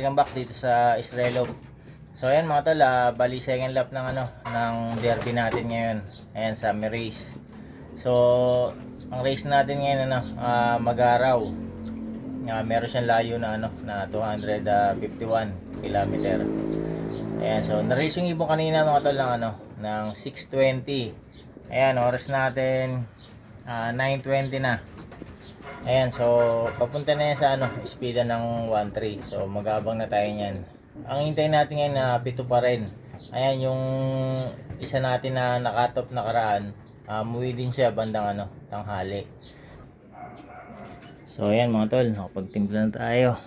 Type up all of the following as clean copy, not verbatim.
welcome back dito sa Israelo. So ayan mga tol, bali second lap ng ng derby natin ngayon. Ayan, summer race. So ang race natin ngayon mag-araw. Meron siyang layo na na 251 kilometer. Ayan, so na-race yung ibon kanina mga tol ng 6:20. Ayan, oras natin 9:20 na. Ayan, so papunta na yan sa speedan ng 1.3. So mag-aabang na tayo niyan. Ang hintayin natin ngayon na pito pa rin. Ayan, yung isa natin na nakatop na karaan, umuwi din siya bandang tanghali. So ayan mga tol, nakapagtimpla na tayo.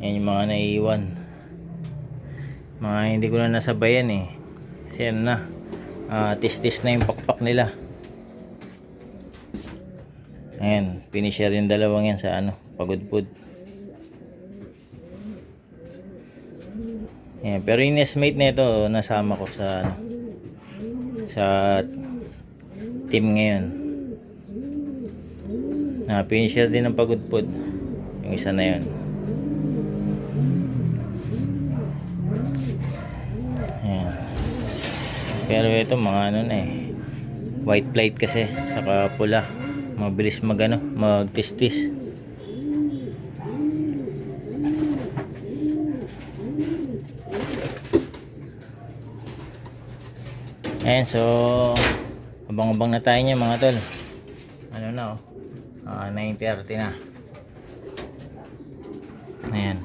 Yan yung mga naiiwan, mga hindi ko na nasabayan kasi tis-tis na yung pakpak nila. Ayan, finisher yung dalawang yan sa pagudpud. Ayan, pero yung nestmate na ito nasama ko sa team ngayon. Finisher din ng pagudpud yung isa na yun. Pero ito mga white plate kasi saka pula, mabilis magtistis. Ayan, so abang-abang na tayo niya mga tol. 9:30 na. Ayan,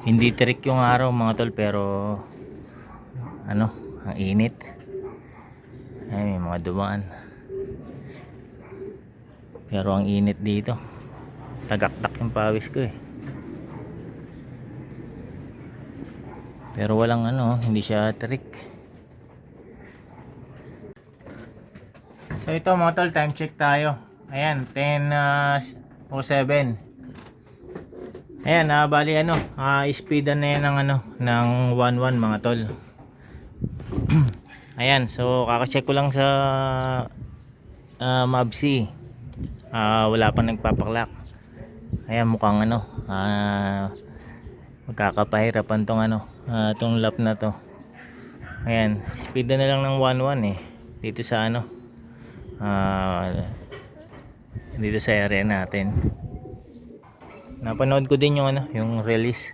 hindi tirik yung araw mga tol, pero ang init. Ay, may mga dumaan. Pero ang init dito. Tagaktak yung pawis ko Pero walang hindi siya terik. So ito mga tol, time check tayo. Ayan, 10:07. Ayan, bali speedan na yan ng 1.1 mga tol. Ayan, so kakacheck ko lang sa Mavsi. Wala pa nagpapaklak. Ayan, mukhang magkakapahirapan tong lap na to. Ayan, speed na lang ng 1.1 dito sa dito sa area natin. Napanood ko din yung release.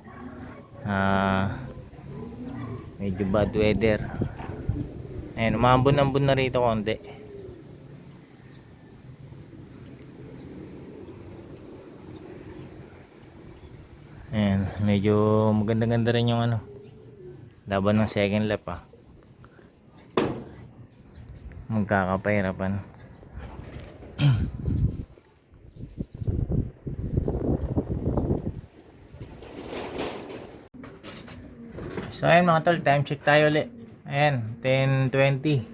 Medyo bad weather. Ayan, umambon-ambon na rito konti. Ayan, medyo maganda-ganda rin yung laban ng second lap magkakapahirapan. So ayan mga tol, time check tayo ulit. Ayan, 10:20.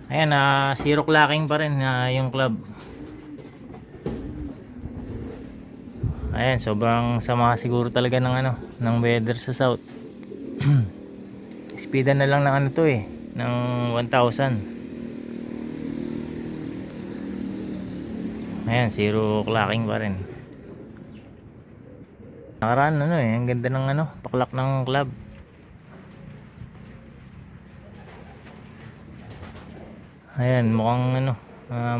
Ayan, zero clocking pa rin yung club. Ayan, sobrang sama siguro talaga ng weather sa south. Speedan na lang ng ng 1,000. Ayan, zero clocking pa rin. Nakaraan ang ganda ng paklak ng club. Ayan, mukhang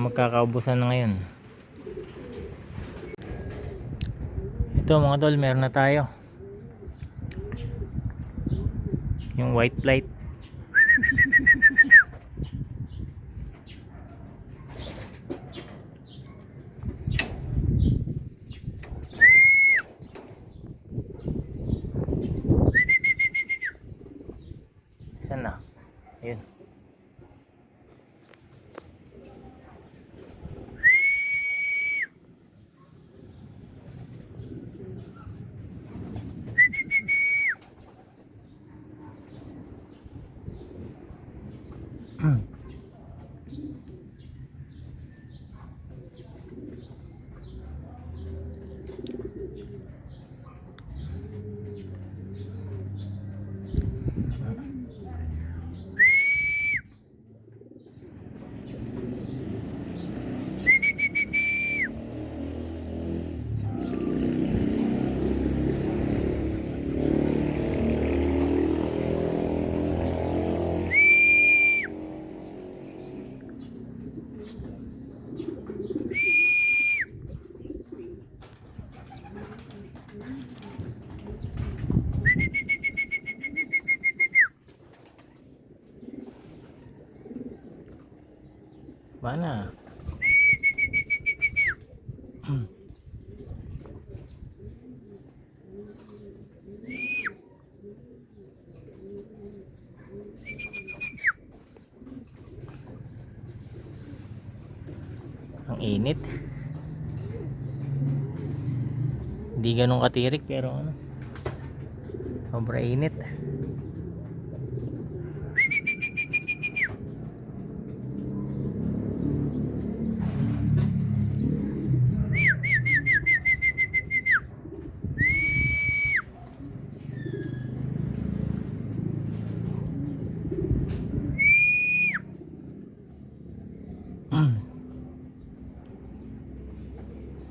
magkakaubusan na ngayon. Ito mga tol, meron na tayo yung white plate. Saan na? Ayun. Tama na. Ang init. Hindi ganun katirik pero ano, sobra init.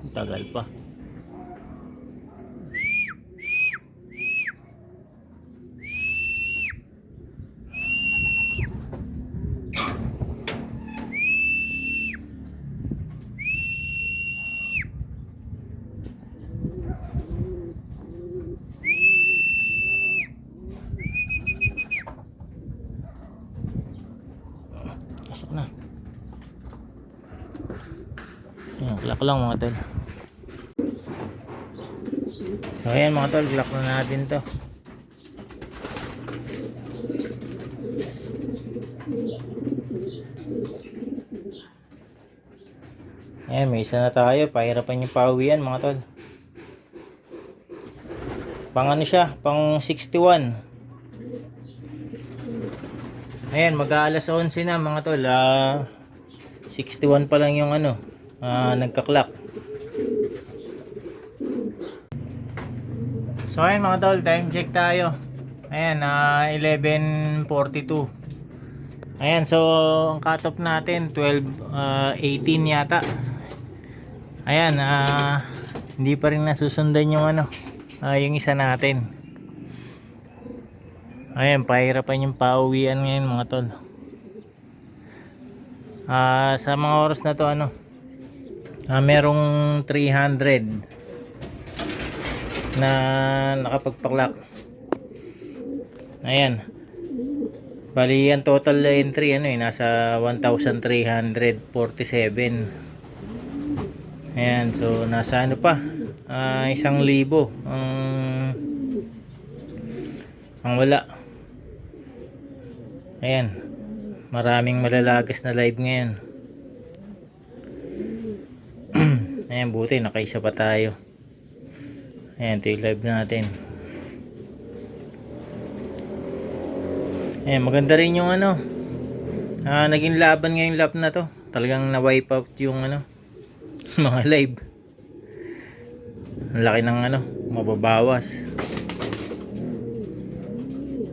Tagal pa. Pasok na. Ayan, clock lang mga tol. So ayan mga tol, clock na natin to. Ayan, may isa na tayo. Pahirapan yung pauwian mga tol. Pang ano siya, pang 61. Ayan, mag-aalas 11 na mga tol. 61 pa lang yung ano, nagka-clock. So ayan mga tol, time check tayo. Ayan, 11:42. Ayan, so ang cut-off natin 12:18 yata. Ayan, hindi pa rin nasusundan yung ano, yung isa natin. Ayan, pahirapan yung pauwian ngayon mga tol. Sa mga oras na to ano, merong 300 na nakapagpaklak. Ayan, bali ang total entry ano nasa 1,347. Ayan, so nasa ano pa, 1,000 ang wala. Ayan, maraming malalagas na live ngayon. Ayan, buti nakaisa pa tayo. Ayan, ito yung live natin. Ayan, maganda rin yung ano, naging laban ngayong lap na to. Talagang na-wipe out yung ano, mga live. Ang laki ng ano, mababawas.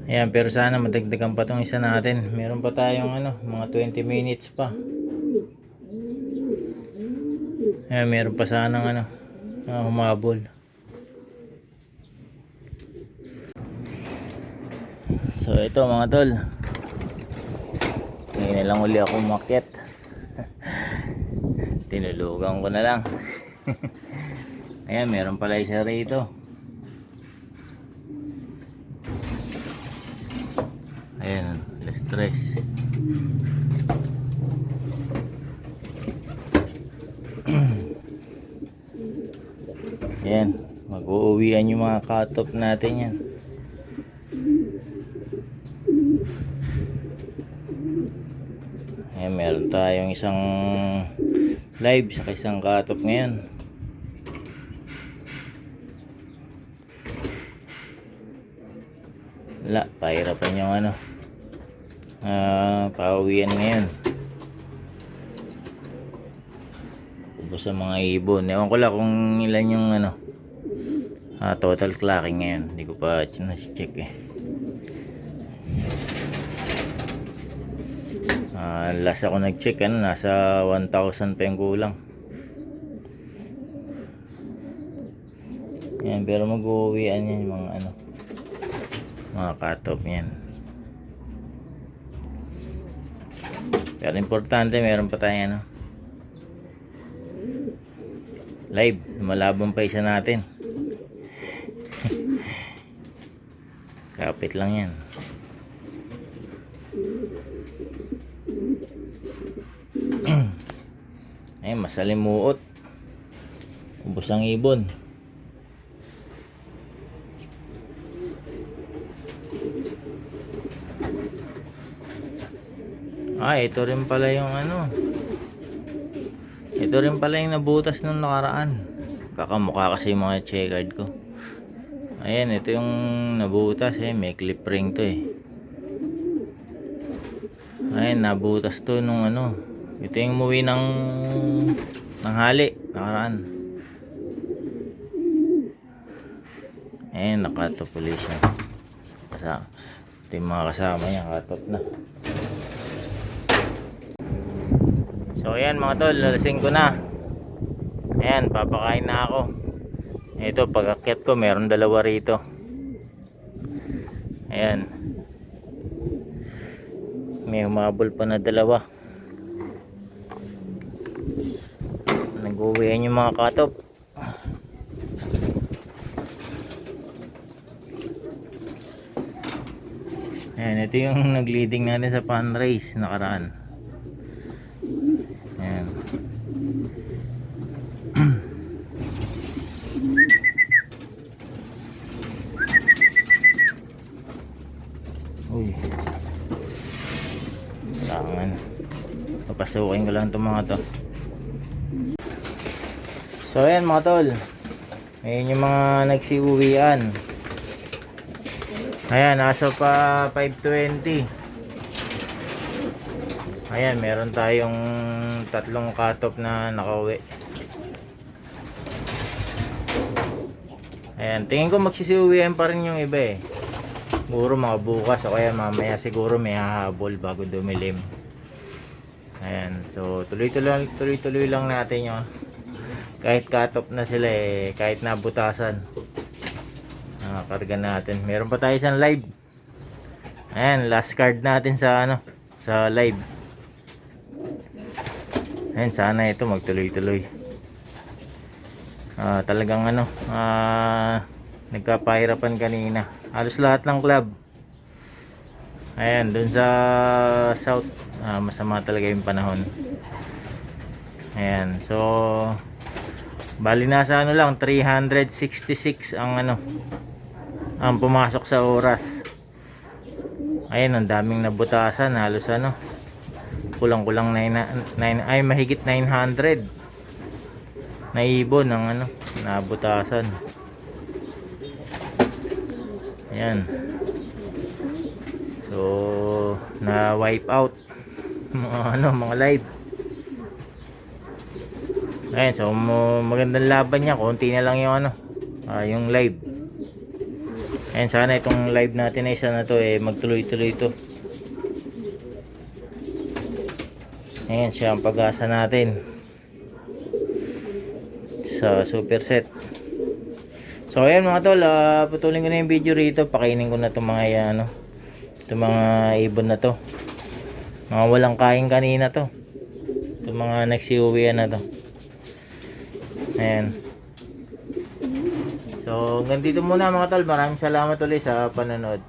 Ayan, pero sana madagdagan pa tong isa natin. Meron pa tayong ano, mga 20 minutes pa. Ayan, meron pa sanang ano, humabol. So ito mga tol, ngayon na lang uli ako umakyat. Tinulugan ko na lang. Ayan, meron pala isa rito. Ayan, less stress. Ayan, mag-uuwian yung mga cut-off natin yan. Ayan, meron tayong isang live sa isang cut-off ngayon. Wala, pahirapan yung ano, pauwian ngayon. Ubos sa mga ibon. Ewan ko lang kung ilan yung ano, total clocking ngayon. Hindi ko pa check eh. Last ako nag-check ano, nasa 1,000 pa yung kulang. Yan, pero mag-uwian yan yung mga ano, mga cut-off yan. Pero importante, meron pa tayo ano, live, malabang pa isa natin. Kapit lang yan. Ayun, masalimuot. Ubos ang ibon. Ito rin pala yung ano. Ito rin pala yung nabutas nung nakaraan. Kakamukha kasi yung mga checkered ko. Ayan, ito yung nabutas may clip ring to Ayan, nabutas to nung ano. Ito yung umuwi ng hali nakaraan. Ayan, nakatupuli siya. Ito yung mga kasama niya, katop na. So ayan mga tol, lalasing ko na. Ayan, papakain na ako. Ito, pag akyat ko, meron dalawa rito. Ayan. May humabol pa na dalawa. Nag-uwihan yung mga katop. Ayan, ito yung nag-leading natin sa fundraise nakaraan. Ayan. Uy. Kailangan papasukin ko lang itong mga to. So ayan mga tol, ayan yung mga nagsiuwian. Ayan, nasa pa 5:20. Ayan, meron tayong 3 katop na nakauwi. Ayan, tingin ko magsisiuwian pa rin yung iba Siguro mga bukas o kaya mamaya siguro may hahabol bago dumilim. Ayan, so tuloy-tuloy lang natin yun. Kahit katop na sila kahit nabutasan. Karga natin. Meron pa tayo isang live. Ayan, last card natin sa sa live. Ayan, sana ito magtuloy-tuloy. Talagang nagkapahirapan kanina. Halos lahat ng club. Ayan, dun sa south, masama talaga yung panahon. Ayan, so bali nasa lang 366 ang pumasok sa oras. Ayan, ang daming nabutasan, halos kulang-kulang mahigit 900 na ibon ang nabutasan. Ayan. So na wipe out mga live. Ayan, so magandang laban niya, konti na lang yung yung live. Ayan, sana itong live natin na isa na to magtuloy-tuloy to. Ayan siya ang pag-asa natin sa super set. So ayan mga tol, putulin ko na yung video rito. Pakainin ko na itong mga itong mga ibon na to, mga walang kain kanina to, itong mga nagsiuwian na to. Ayan. So hanggang dito muna mga tol. Maraming salamat ulit sa panonood.